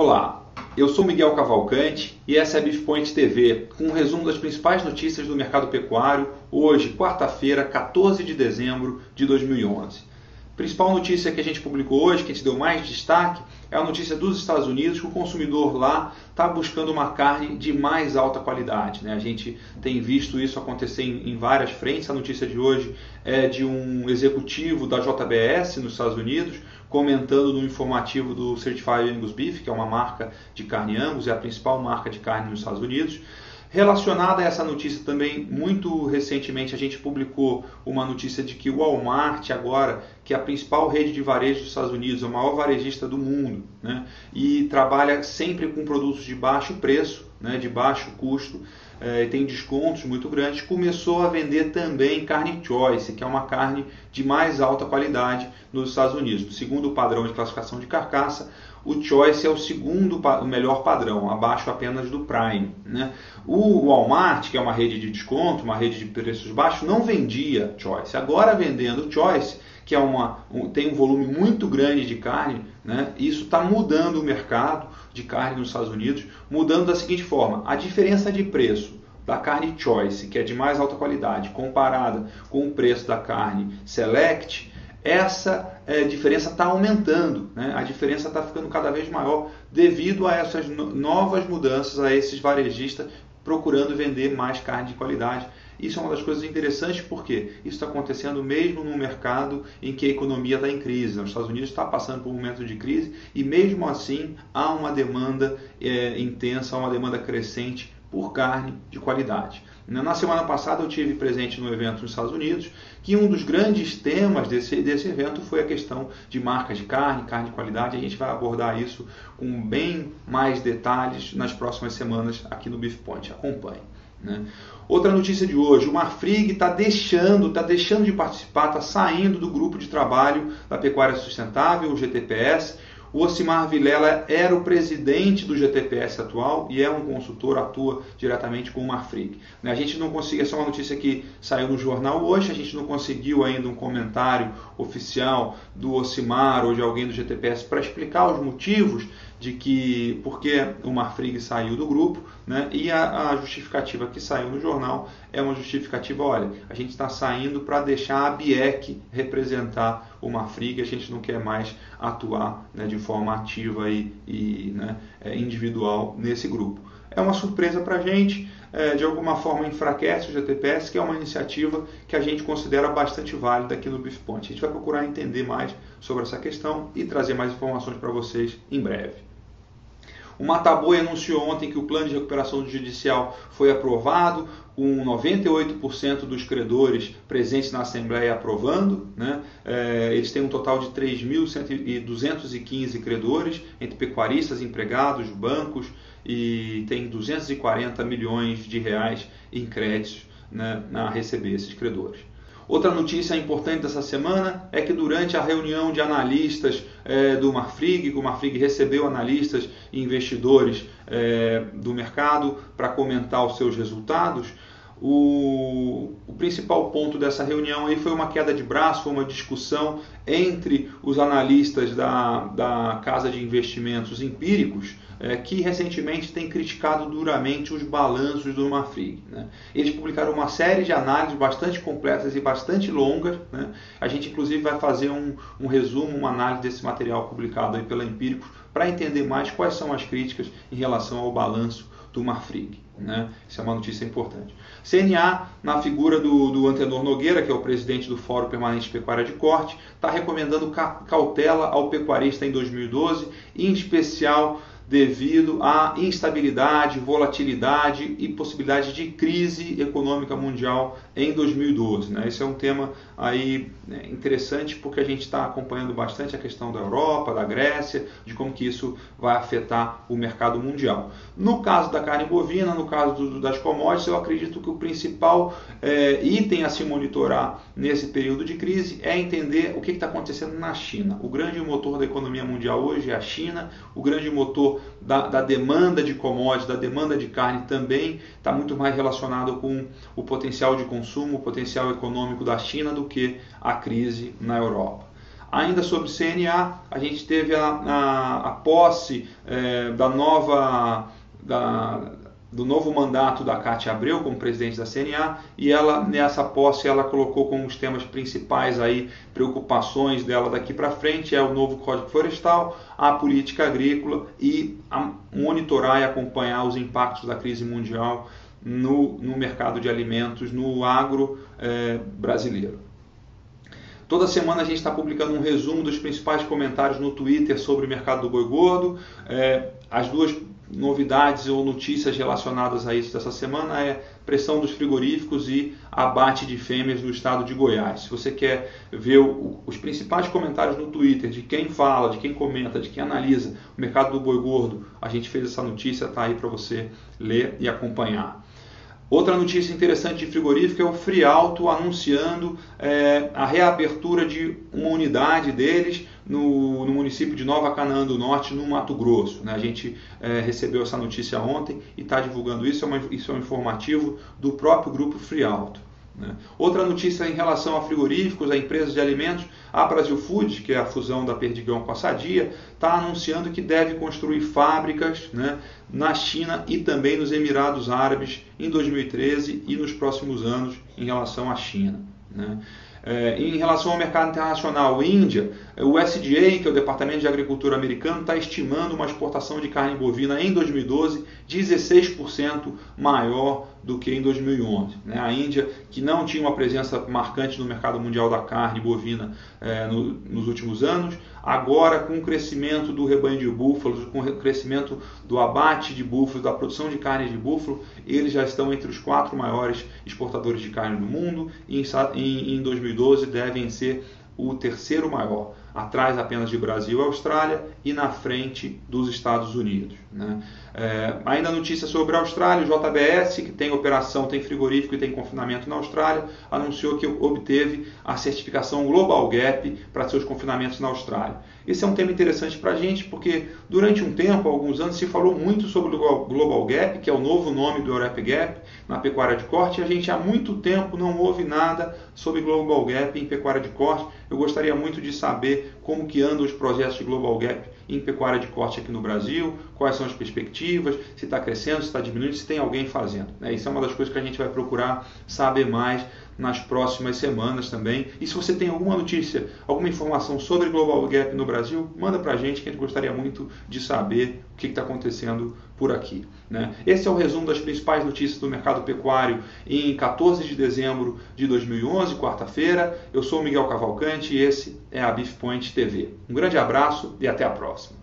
Olá, eu sou Miguel Cavalcante e essa é a BeefPoint TV, com um resumo das principais notícias do mercado pecuário, hoje, quarta-feira, 14 de dezembro de 2011. A principal notícia que a gente publicou hoje, que a gente deu mais destaque, é a notícia dos Estados Unidos, que o consumidor lá está buscando uma carne de mais alta qualidade, né? A gente tem visto isso acontecer em várias frentes. A notícia de hoje é de um executivo da JBS nos Estados Unidos, comentando no informativo do Certified Angus Beef, que é uma marca de carne Angus, é a principal marca de carne nos Estados Unidos. Relacionada a essa notícia também, muito recentemente a gente publicou uma notícia de que o Walmart agora, que é a principal rede de varejo dos Estados Unidos, é o maior varejista do mundo, né? E trabalha sempre com produtos de baixo preço, né? De baixo custo, tem descontos muito grandes, começou a vender também carne Choice, que é uma carne de mais alta qualidade nos Estados Unidos. Segundo o padrão de classificação de carcaça, o Choice é o melhor padrão, abaixo apenas do Prime, né? O Walmart, que é uma rede de desconto, uma rede de preços baixos, não vendia Choice. Agora vendendo Choice, que tem um volume muito grande de carne, né? Isso está mudando o mercado de carne nos Estados Unidos, mudando da seguinte forma: a diferença de preço da carne Choice, que é de mais alta qualidade, comparada com o preço da carne Select, essa diferença está aumentando, né? A diferença está ficando cada vez maior devido a essas novas mudanças, a esses varejistas procurando vender mais carne de qualidade. Isso é uma das coisas interessantes, porque isso está acontecendo mesmo num mercado em que a economia está em crise. Os Estados Unidos está passando por um momento de crise e mesmo assim há uma demanda intensa, uma demanda crescente por carne de qualidade. Na semana passada eu tive presente no evento nos Estados Unidos, que um dos grandes temas desse evento foi a questão de marcas de carne de qualidade. A gente vai abordar isso com bem mais detalhes nas próximas semanas aqui no BeefPoint. Acompanhe, né? Outra notícia de hoje: o Marfrig está deixando de participar, está saindo do grupo de trabalho da pecuária sustentável, o GTPS. O Ocimar Vilela era o presidente do GTPS atual e é um consultor, atua diretamente com o Marfrig. A gente não conseguiu, essa é uma notícia que saiu no jornal hoje, a gente não conseguiu ainda um comentário oficial do Ocimar ou de alguém do GTPS para explicar os motivos de por que o Marfrig saiu do grupo, né? E a justificativa que saiu no jornal é uma justificativa: olha, a gente está saindo para deixar a BIEC representar o Marfrig, a gente não quer mais atuar, né, de forma ativa e individual nesse grupo. É uma surpresa para a gente, de alguma forma enfraquece o GTPS, que é uma iniciativa que a gente considera bastante válida aqui no BeefPoint. A gente vai procurar entender mais sobre essa questão e trazer mais informações para vocês em breve. O Mataboi anunciou ontem que o plano de recuperação judicial foi aprovado, com 98% dos credores presentes na Assembleia aprovando, né? Eles têm um total de 3.215 credores, entre pecuaristas, empregados, bancos, e tem 240 milhões de reais em créditos, né, a receber esses credores. Outra notícia importante dessa semana é que durante a reunião de analistas do Marfrig, que o Marfrig recebeu analistas e investidores do mercado para comentar os seus resultados, o principal ponto dessa reunião aí foi uma queda de braço, foi uma discussão entre os analistas da Casa de Investimentos Empíricos, que recentemente tem criticado duramente os balanços do Marfrig, né? Eles publicaram uma série de análises bastante completas e bastante longas, né? A gente inclusive vai fazer um resumo, uma análise desse material publicado aí pela Empíricos para entender mais quais são as críticas em relação ao balanço do Marfrig, né? Isso é uma notícia importante. CNA, na figura do Antenor Nogueira, que é o presidente do Fórum Permanente de Pecuária de Corte, está recomendando cautela ao pecuarista em 2012, em especial devido à instabilidade, volatilidade e possibilidade de crise econômica mundial em 2012, né? Esse é um tema aí interessante, porque a gente está acompanhando bastante a questão da Europa, da Grécia, de como que isso vai afetar o mercado mundial. No caso da carne bovina, no caso das commodities, eu acredito que o principal item a se monitorar nesse período de crise é entender o que está acontecendo na China. O grande motor da economia mundial hoje é a China, o grande motor da demanda de commodities, da demanda de carne também está muito mais relacionado com o potencial de consumo, o potencial econômico da China do que a crise na Europa. Ainda sobre CNA, a gente teve a posse do novo mandato da Cátia Abreu como presidente da CNA, e ela, nessa posse, ela colocou como os temas principais aí, preocupações dela daqui para frente, o novo Código Florestal, a política agrícola e monitorar e acompanhar os impactos da crise mundial no mercado de alimentos, no agro brasileiro. Toda semana a gente está publicando um resumo dos principais comentários no Twitter sobre o mercado do boi gordo. As duas novidades ou notícias relacionadas a isso dessa semana é pressão dos frigoríficos e abate de fêmeas no estado de Goiás. Se você quer ver os principais comentários no Twitter de quem fala, de quem comenta, de quem analisa o mercado do boi gordo, a gente fez essa notícia, está aí para você ler e acompanhar. Outra notícia interessante de frigorífico é o Frialto anunciando a reabertura de uma unidade deles no município de Nova Canaã do Norte, no Mato Grosso. A gente recebeu essa notícia ontem e está divulgando isso. Isso é um informativo do próprio grupo Frialto. Outra notícia em relação a frigoríficos, a empresas de alimentos, a Brasil Foods, que é a fusão da Perdigão com a Sadia, está anunciando que deve construir fábricas na China e também nos Emirados Árabes em 2013 e nos próximos anos em relação à China. Em relação ao mercado internacional, Índia, o USDA, que é o Departamento de Agricultura americano, está estimando uma exportação de carne bovina em 2012 16% maior do que em 2011. A Índia, que não tinha uma presença marcante no mercado mundial da carne bovina nos últimos anos, agora com o crescimento do rebanho de búfalos, com o crescimento do abate de búfalos, da produção de carne de búfalo, eles já estão entre os 4 maiores exportadores de carne do mundo e em 2012 devem ser o 3º maior, atrás apenas de Brasil e Austrália e na frente dos Estados Unidos. Ainda notícia sobre a Austrália, o JBS, que tem operação, tem frigorífico e tem confinamento na Austrália, anunciou que obteve a certificação Global Gap para seus confinamentos na Austrália. Esse é um tema interessante para a gente, porque durante um tempo, há alguns anos, se falou muito sobre o Global Gap, que é o novo nome do Europe Gap na pecuária de corte, e a gente há muito tempo não ouve nada sobre Global Gap em pecuária de corte. Eu gostaria muito de saber como que andam os projetos de Global Gap em pecuária de corte aqui no Brasil, quais são as perspectivas, se está crescendo, se está diminuindo, se tem alguém fazendo. Isso é uma das coisas que a gente vai procurar saber mais nas próximas semanas também. E se você tem alguma notícia, alguma informação sobre Global Gap no Brasil, manda para a gente, que a gente gostaria muito de saber o que está acontecendo por aqui. Esse é o resumo das principais notícias do mercado pecuário em 14 de dezembro de 2011, quarta-feira. Eu sou o Miguel Cavalcante e esse é a Beef Point TV. Um grande abraço e até a próxima.